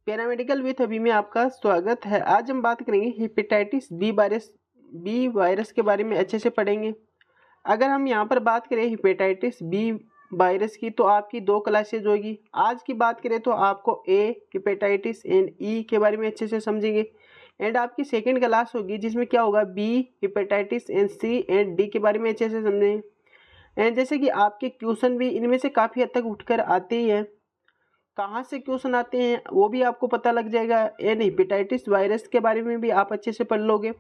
Paramedical with अभी में आपका स्वागत है। आज हम बात करेंगे हेपेटाइटिस बी वायरस के बारे में अच्छे से पढ़ेंगे। अगर हम यहाँ पर बात करें हेपेटाइटिस बी वायरस की तो आपकी दो क्लासेज होगी। आज की बात करें तो आपको ए हेपेटाइटिस एंड ई के बारे में अच्छे से समझेंगे एंड आपकी सेकेंड क्लास होगी जिसमें क्या होगा B hepatitis and C and D के बारे में अच्छे से समझेंगे। एंड जैसे कि आपके क्वेश्चन भी इनमें से काफ़ी हद तक उठकर आते ही हैं, कहाँ से क्वेश्चन आते हैं वो भी आपको पता लग जाएगा एंड हेपेटाइटिस वायरस के बारे में भी आप अच्छे से पढ़ लोगे।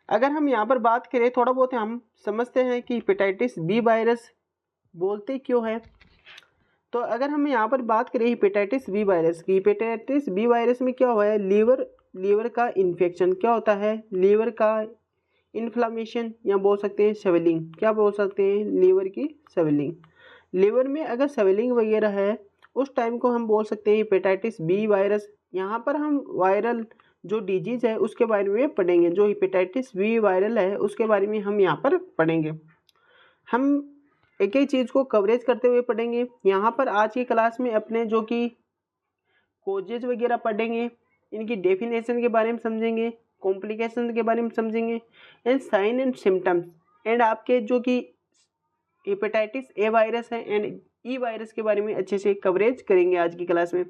अगर हम यहाँ पर बात करें थोड़ा बहुत हम समझते हैं कि हेपेटाइटिस बी वायरस बोलते क्यों है। तो अगर हम यहाँ पर बात करें हेपेटाइटिस बी वायरस की, हेपेटाइटिस बी वायरस में क्या हुआ है, लीवर का इन्फेक्शन क्या होता है, लीवर का इन्फ्लामेशन या बोल सकते हैं स्वेलिंग, क्या बोल सकते हैं लीवर की स्वेलिंग। लीवर में अगर स्वेलिंग वगैरह है उस टाइम को हम बोल सकते हैं हेपेटाइटिस बी वायरस। यहाँ पर हम वायरल जो डिजीज़ है उसके बारे में पढ़ेंगे, जो हेपेटाइटिस बी वायरल है उसके बारे में हम यहाँ पर पढ़ेंगे। हम एक एक चीज़ को कवरेज करते हुए पढ़ेंगे। यहाँ पर आज की क्लास में अपने जो कि कोजेज वगैरह पढ़ेंगे, इनकी डेफिनेशन के बारे में समझेंगे, कॉम्प्लिकेशन के बारे में समझेंगे and sign and symptoms and आपके जो कि हेपेटाइटिस ए वायरस है एंड ई वायरस के बारे में अच्छे से कवरेज करेंगे आज की क्लास में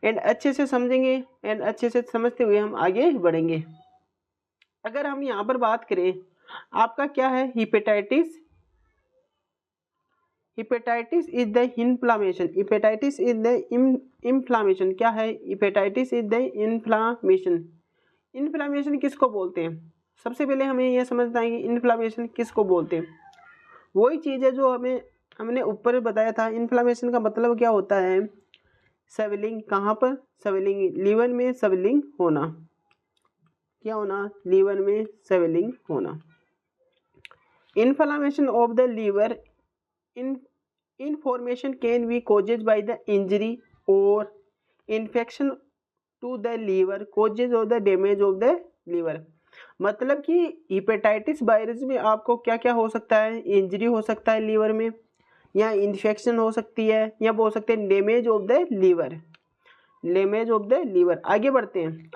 एंड अच्छे से समझेंगे एंड अच्छे से समझते हुए हम आगे बढ़ेंगे। अगर हम यहाँ पर बात करें आपका क्या है hepatitis is the inflammation, hepatitis is the inflammation क्या है, हेपेटाइटिस इज द इन्फ्लामेशन किसको बोलते हैं। सबसे पहले हमें यह समझना है कि इन्फ्लामेशन किसको बोलते हैं। वही चीज़ है जो हमने ऊपर बताया था। इन्फ्लामेशन का मतलब क्या होता है, स्वेलिंग, कहाँ पर स्वेलिंग, लीवर में स्वेलिंग होना, क्या होना, लीवर में स्वेलिंग होना। Inflammation of the liver information can be causes by the injury और infection to the liver causes of the damage of the liver. मतलब कि हेपेटाइटिस वायरस में आपको क्या क्या हो सकता है, इंजरी हो सकता है लीवर में, या इन्फेक्शन हो सकती है, या बोल सकते हैं डैमेज ऑफ द लीवर। आगे बढ़ते हैं।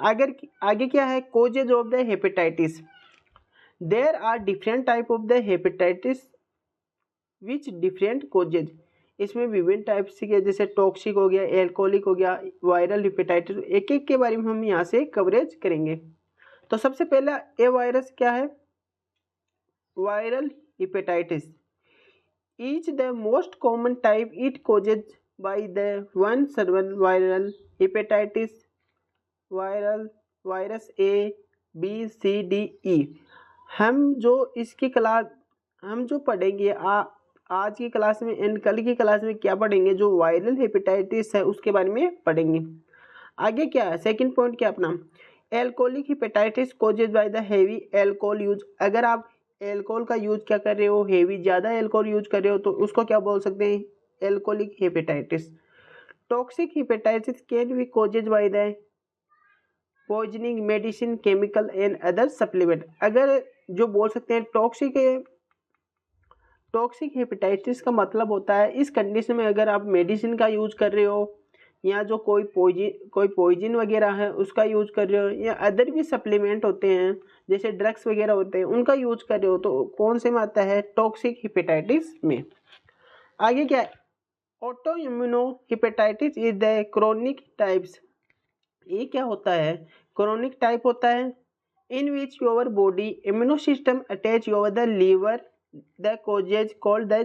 आगे क्या है, causes of the hepatitis. There are different type of the hepatitis which different causes. इसमें विभिन्न टाइप से, जैसे टॉक्सिक हो गया, एल्कोहलिक हो गया, वायरल हेपेटाइटिस, एक एक के बारे में हम यहाँ से कवरेज करेंगे। तो सबसे पहला ए वायरस क्या है, viral hepatitis is the most common type, it causes by the one several viral hepatitis virus A B C D E. हम जो पढ़ेंगे आज की क्लास में एंड कल की क्लास में क्या पढ़ेंगे, जो वायरल हेपेटाइटिस है उसके बारे में पढ़ेंगे। आगे क्या है, सेकंड पॉइंट क्या अपना, alcoholic hepatitis causes by the heavy alcohol use. अगर आप एल्कोहल का यूज क्या कर रहे हो, हेवी ज़्यादा एल्कोहल यूज कर रहे हो तो उसको क्या बोल सकते हैं, alcoholic hepatitis. Toxic hepatitis can be causes by the poisoning medicine chemical and other supplement. अगर जो बोल सकते हैं टॉक्सिक हेपेटाइटिस का मतलब होता है इस कंडीशन में अगर आप मेडिसिन का यूज कर रहे हो, या जो कोई पॉइजन वगैरह है उसका यूज कर रहे हो, या अदर भी सप्लीमेंट होते हैं जैसे ड्रग्स वगैरह होते हैं उनका यूज कर रहे हो, तो कौन से में आता है, टॉक्सिक हेपेटाइटिस में। आगे क्या है, auto immuno hepatitis is the chronic types. ये क्या होता है, क्रोनिक टाइप होता है in which your body immuno system attach your the liver the causes called the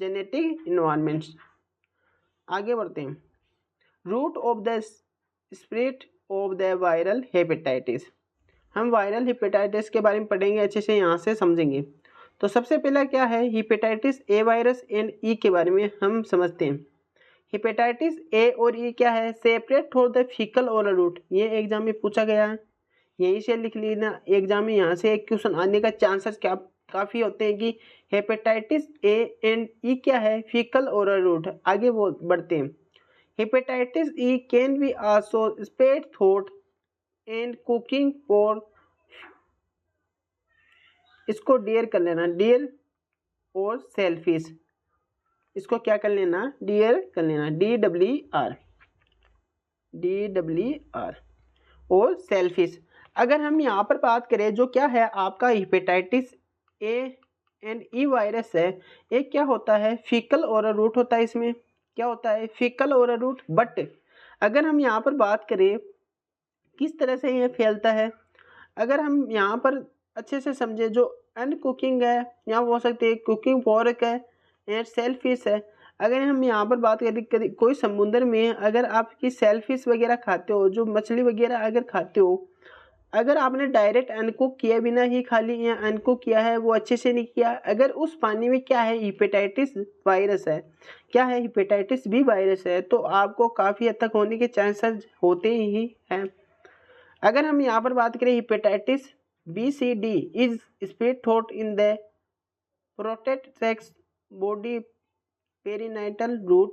genetic environments. आगे बढ़ते हैं। Root of the spread of the viral hepatitis. हम वायरल हेपेटाइटिस के बारे में पढ़ेंगे, अच्छे से यहाँ से समझेंगे। तो सबसे पहला क्या है, हेपेटाइटिस ए वायरस एंड ई के बारे में हम समझते हैं। हेपेटाइटिस ए और ई क्या है, separate for the faecal oral root. ये एग्जाम में पूछा गया है, यहीं से लिख लेना। एग्जाम में यहाँ से एक क्वेश्चन आने का चांसेस काफ़ी होते हैं कि हेपेटाइटिस ए एंड ई क्या है, फीकल ओरल रूट। आगे बढ़ते हैं। Hepatitis E can be also spread through and cooking for, इसको डियर कर लेना, डियर और सेल्फिश, इसको क्या कर लेना, डियर कर लेना, DWR, DWR और सेल्फिश। अगर हम यहाँ पर बात करें जो क्या है आपका hepatitis A and E virus है, एक क्या होता है फीकल ओरल रूट होता है, इसमें क्या होता है फीकल ओरल रूट। बट अगर हम यहाँ पर बात करें किस तरह से ये फैलता है, अगर हम यहाँ पर अच्छे से समझे जो अनकुकिंग है या हो सकती है कुकिंग फॉर्क है एंड सेलफिश है। अगर हम यहाँ पर बात करें कोई समुद्र में अगर आपकी सेलफिश वगैरह खाते हो, जो मछली वगैरह अगर खाते हो, अगर आपने डायरेक्ट अनकुक किया बिना ही खाली या अनकुक किया है वो अच्छे से नहीं किया, अगर उस पानी में क्या है हेपेटाइटिस वायरस है, क्या है हेपेटाइटिस बी वायरस है, तो आपको काफ़ी हद तक होने के चांसेस होते ही हैं। अगर हम यहाँ पर बात करें hepatitis BCD is spread through in the protect sex body perinatal route,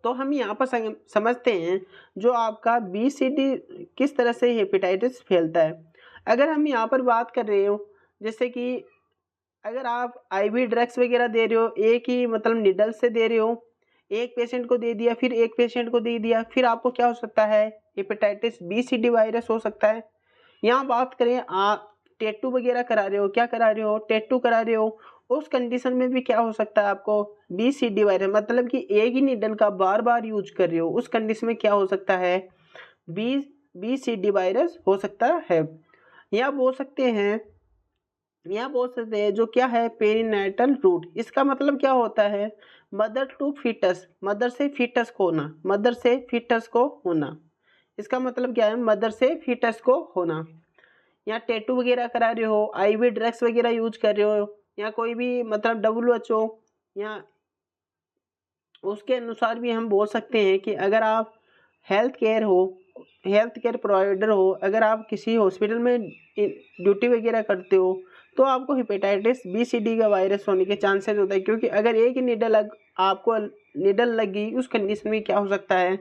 तो हम यहाँ पर समझते हैं जो आपका BCD किस तरह से हेपेटाइटिस फैलता है। अगर हम यहाँ पर बात कर रहे हो जैसे कि अगर आप IV ड्रग्स वगैरह दे रहे हो, एक ही मतलब निडल से दे रहे हो, एक पेशेंट को दे दिया फिर एक पेशेंट को दे दिया, फिर आपको क्या हो सकता है हेपेटाइटिस BCD वायरस हो सकता है। यहाँ बात करें आप टैटू वगैरह करा रहे हो, क्या करा रहे हो टैटू करा रहे हो, उस कंडीशन में भी क्या हो सकता है आपको BCD वायरस, मतलब कि एक ही निडल का बार बार यूज कर रहे हो, उस कंडीशन में क्या हो सकता है BCD वायरस हो सकता है। या बोल सकते हैं जो क्या है पेरिनाइटल रूट, इसका मतलब क्या होता है मदर टू फीटस, मदर से फीटस को होना, मदर से फीटस को होना, इसका मतलब क्या है मदर से फीटस को होना। या टैटू वगैरह करा रहे हो, IV ड्रग्स वगैरह यूज कर रहे हो, या कोई भी मतलब WHO या उसके अनुसार भी हम बोल सकते हैं कि अगर आप हेल्थ केयर प्रोवाइडर हो, अगर आप किसी हॉस्पिटल में ड्यूटी वगैरह करते हो, तो आपको हेपेटाइटिस BCD का वायरस होने के चांसेस होता है। क्योंकि अगर एक ही आपको नीडल लग गई, उस कंडीशन में क्या हो सकता है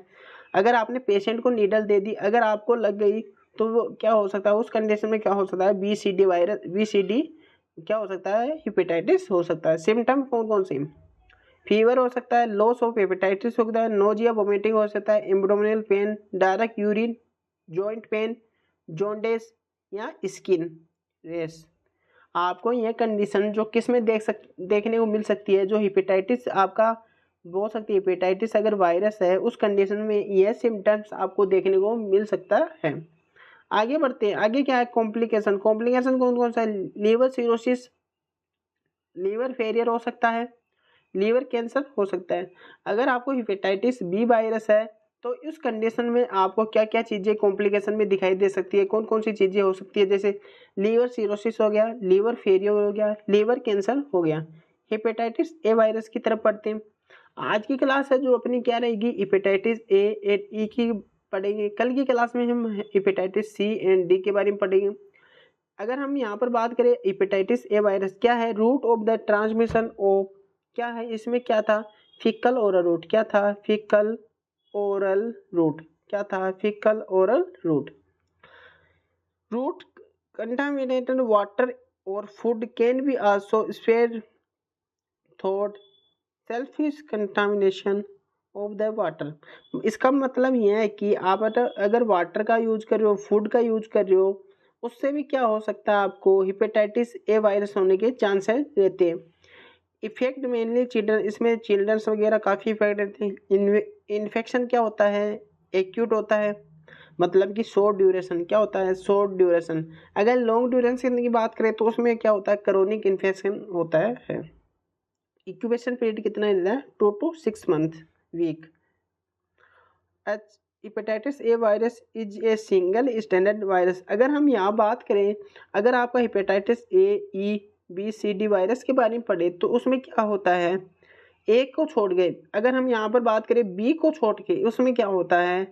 अगर आपने पेशेंट को नीडल दे दी, अगर आपको लग गई तो वो क्या हो सकता है उस कंडीशन में क्या हो सकता है BCD क्या हो सकता है हेपेटाइटिस हो सकता है। सिम्टम कौन कौन से, फीवर हो सकता है, लॉस ऑफ हेपेटाइटिस हो सकता है, नोजिया वोमिटिंग हो सकता है, abdominal pain, direct urine, joint pain, jaundice या स्किन रेस। आपको यह कंडीशन जो किस में देखने को मिल सकती है, जो हेपेटाइटिस आपका हो सकती है हेपेटाइटिस अगर वायरस है उस कंडीशन में यह सिम्टम्स आपको देखने को मिल सकता है। आगे बढ़ते हैं, आगे क्या है कॉम्प्लिकेशन कौन कौन सा है, लीवर सिरोसिस, लीवर फेलियर हो सकता है, लीवर कैंसर हो सकता है। अगर आपको हेपेटाइटिस बी वायरस है तो इस कंडीशन में आपको क्या क्या चीज़ें कॉम्प्लिकेशन में दिखाई दे सकती है, कौन कौन सी चीज़ें हो सकती है, जैसे लीवर सिरोसिस हो गया, लीवर फेलियर हो गया, लीवर कैंसर हो गया। हेपेटाइटिस ए वायरस की तरफ पढ़ते हैं। आज की क्लास है जो अपनी क्या रहेगी हेपेटाइटिस ए एंड ई की पढ़ेंगे, कल की क्लास में हम हेपेटाइटिस C एंड D के बारे में पढ़ेंगे। अगर हम यहाँ पर बात करें हेपेटाइटिस ए वायरस क्या है, route of the transmission of, क्या है इसमें क्या था फीकल ओरल रूट, क्या था फीकल ओरल रूट, क्या था faecal oral route. Route contaminated water और food can be also spread through shellfish contamination of the water. इसका मतलब यह है कि आप अगर वाटर का यूज कर रहे हो, फूड का यूज कर रहे हो, उससे भी क्या हो सकता है आपको हेपेटाइटिस ए वायरस होने के चांसेस रहते हैं। इफेक्ट मेनली चिल्ड्रन, इसमें चिल्ड्रंस वगैरह काफ़ी इफेक्ट रहते हैं। इन्फेक्शन क्या होता है एक्यूट होता है, मतलब कि शॉर्ट ड्यूरेशन, क्या होता है शॉर्ट ड्यूरेशन। अगर लॉन्ग ड्यूरेशन की बात करें तो उसमें क्या होता है क्रोनिक इन्फेक्शन होता है। इंक्यूबेशन पीरियड कितना रहता है 2 to 6 month week. Hepatitis A virus is a single standard virus. अगर हम यहाँ बात करें, अगर आपका hepatitis A, E, B, C, D virus के बारे में पढ़े तो उसमें क्या होता है एक को छोड़ गए, अगर हम यहाँ पर बात करें B को छोड़ के उसमें क्या होता है,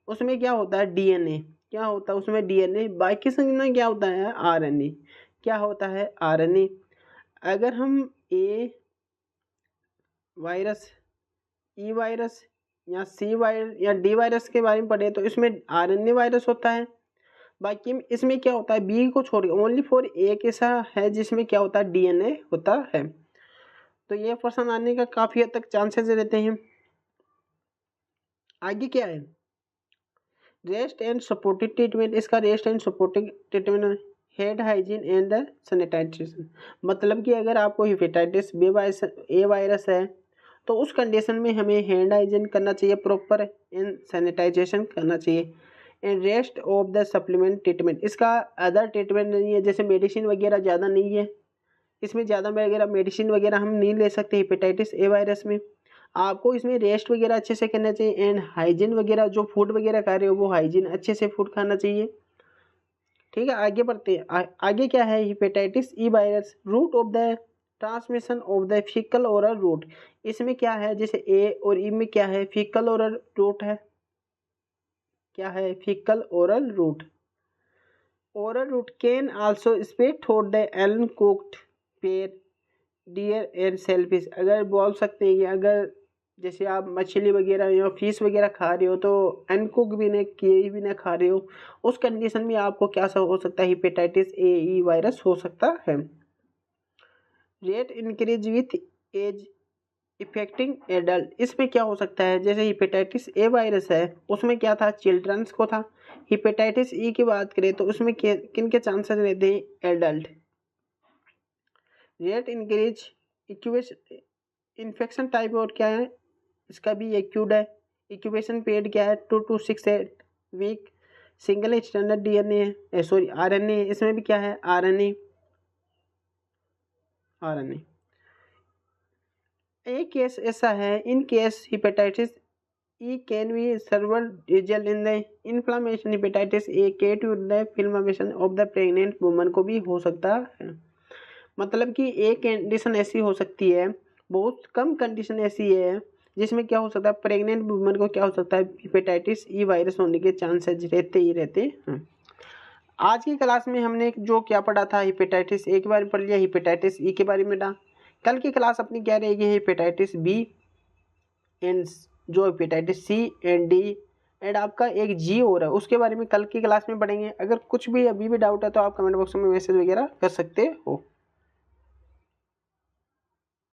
उसमें क्या होता है DNA, क्या होता है उसमें DNA, बाकी संग में क्या होता है RNA, क्या होता है RNA। अगर हम A वायरस, E वायरस या C वायरस या D वायरस के बारे में पढ़े तो इसमें RNA वायरस होता है। बाकी इसमें क्या होता है बी को छोड़ के ओनली फॉर एक ऐसा है जिसमें क्या होता है DNA होता है। तो ये प्रश्न आने का काफ़ी हद तक चांसेस रहते हैं। आगे क्या है रेस्ट एंड सपोर्टिव ट्रीटमेंट, इसका rest and supportive treatment head hygiene and the sanitisation. मतलब कि अगर आपको हेपेटाइटिस ए वायरस है तो उस कंडीशन में हमें हैंड हाइजीन करना चाहिए प्रॉपर एंड सैनिटाइजेशन करना चाहिए। And rest of the supplement treatment, इसका अदर ट्रीटमेंट नहीं है, जैसे मेडिसिन वगैरह ज़्यादा नहीं है, इसमें ज़्यादा वगैरह मेडिसिन वगैरह हम नहीं ले सकते हेपेटाइटिस ए वायरस में। आपको इसमें रेस्ट वगैरह अच्छे से करना चाहिए एंड हाइजीन वगैरह, जो फूड वगैरह खा रहे हो वो हाइजीन अच्छे से फूड खाना चाहिए। ठीक है, आगे बढ़ते हैं। आगे क्या है, hepatitis E virus route of the transmission of the faecal oral route. इसमें क्या है, जैसे ए और ई में क्या है, फीकल ओरल रूट है, क्या है, faecal oral route. Oral route can also spread through the uncooked pair deer and shellfish. अगर बोल सकते हैं कि अगर जैसे आप मछली वगैरह या फिश वगैरह खा रहे हो तो अनकुक भी नहीं किए भी ना खा रहे हो, उस कंडीशन में आपको क्या हो सकता है, हेपेटाइटिस ए ई वायरस हो सकता है। Rate increase with age affecting adult, इसमें क्या हो सकता है, जैसे हेपेटाइटिस ए वायरस है उसमें क्या था, चिल्ड्रंस को था। हेपेटाइटिस ई की बात करें तो उसमें किन के चांसेस रहते हैं, adult. Rate increase incubation infection type और क्या है, इसका भी एक्यूड है। इंक्यूबेशन पीरियड क्या है, 2 to 6 week. Single standard DNA है, सॉरी आरएनए है, इसमें भी क्या है, आरएनए। एक केस ऐसा है, in case hepatitis E can be severe result in the inflammation. Hepatitis A के to the inflammation of the pregnant woman को भी हो सकता है। मतलब कि एक कंडीशन ऐसी हो सकती है, बहुत कम कंडीशन ऐसी है जिसमें क्या हो सकता है, प्रेग्नेंट वुमन को क्या हो सकता है, हेपेटाइटिस ई वायरस होने के चांसेस रहते ही रहते हैं। आज की क्लास में हमने जो क्या पढ़ा था, हेपेटाइटिस ए के बारे में पढ़ लिया, हेपेटाइटिस ई के बारे में पढ़ा। कल की क्लास अपनी क्या रहेगी, हेपेटाइटिस बी एंड जो hepatitis C and D and आपका एक जी हो रहा है, उसके बारे में कल की क्लास में पढ़ेंगे। अगर कुछ भी अभी भी डाउट है तो आप कमेंट बॉक्स में मैसेज वगैरह कर सकते हो।